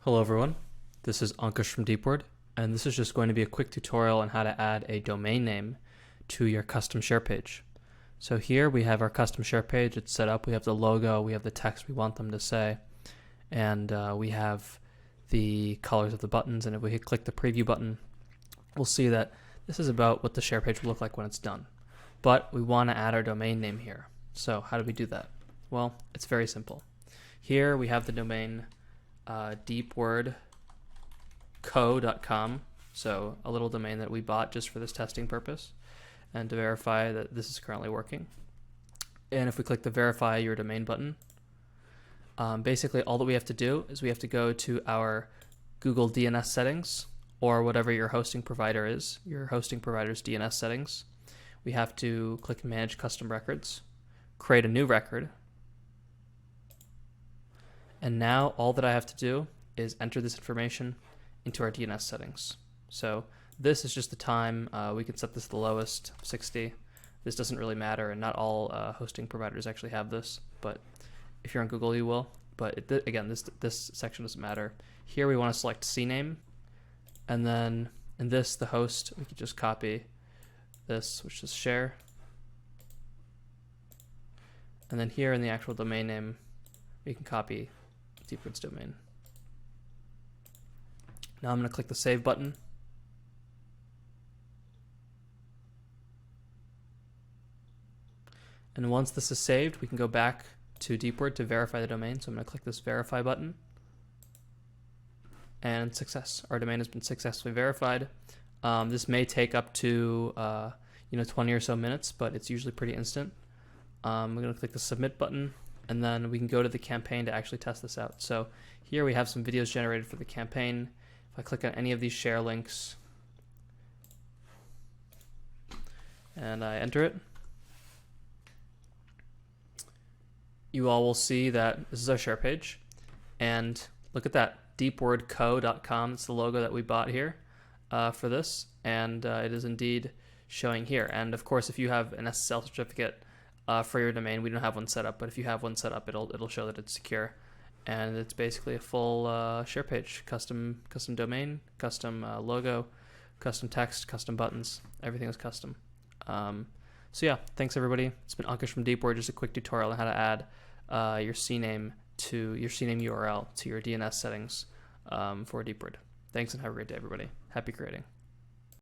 Hello everyone, this is Ankush from DeepWord, and this is just going to be a quick tutorial on how to add a domain name to your custom share page. So here we have our custom share page. It's set up. We have the logo, we have the text we want them to say, and we have the colors of the buttons. And if we click the preview button, we'll see that this is about what the share page will look like when it's done. But we want to add our domain name here. So how do we do that? Well, it's very simple. Here we have the domain DeepWordCo.com, so a little domain that we bought just for this testing purpose and to verify that this is currently working. And if we click the verify your domain button, basically all that we have to do is we have to go to our Google DNS settings, or whatever your hosting provider is, your hosting provider's DNS settings. We have to click manage custom records, create a new record, and now all that I have to do is enter this information into our DNS settings. So this is just the time. We can set this to the lowest, 60. This doesn't really matter, and not all hosting providers actually have this, but if you're on Google, you will. But again, this section doesn't matter. Here we want to select CNAME, and then in this, the host, we can just copy this, which is share. And then here in the actual domain name, we can copy DeepWord's domain. Now I'm going to click the save button. And once this is saved, we can go back to DeepWord to verify the domain. So I'm going to click this verify button. And success. Our domain has been successfully verified. This may take up to 20 or so minutes, but it's usually pretty instant. I'm going to click the submit button, and then we can go to the campaign to actually test this out. So here we have some videos generated for the campaign. If I click on any of these share links and I enter it, you all will see that this is our share page. And look at that, DeepWordCo.com. It's the logo that we bought here for this, and it is indeed showing here. And of course, if you have an SSL certificate for your domain, we don't have one set up, but if you have one set up, it'll show that it's secure. And it's basically a full share page, custom domain, custom logo, custom text, custom buttons. Everything is custom. So yeah, thanks everybody. It's been Ankush from DeepWord. Just a quick tutorial on how to add your CNAME URL to your DNS settings for DeepWord. Thanks and have a great day, everybody. Happy creating.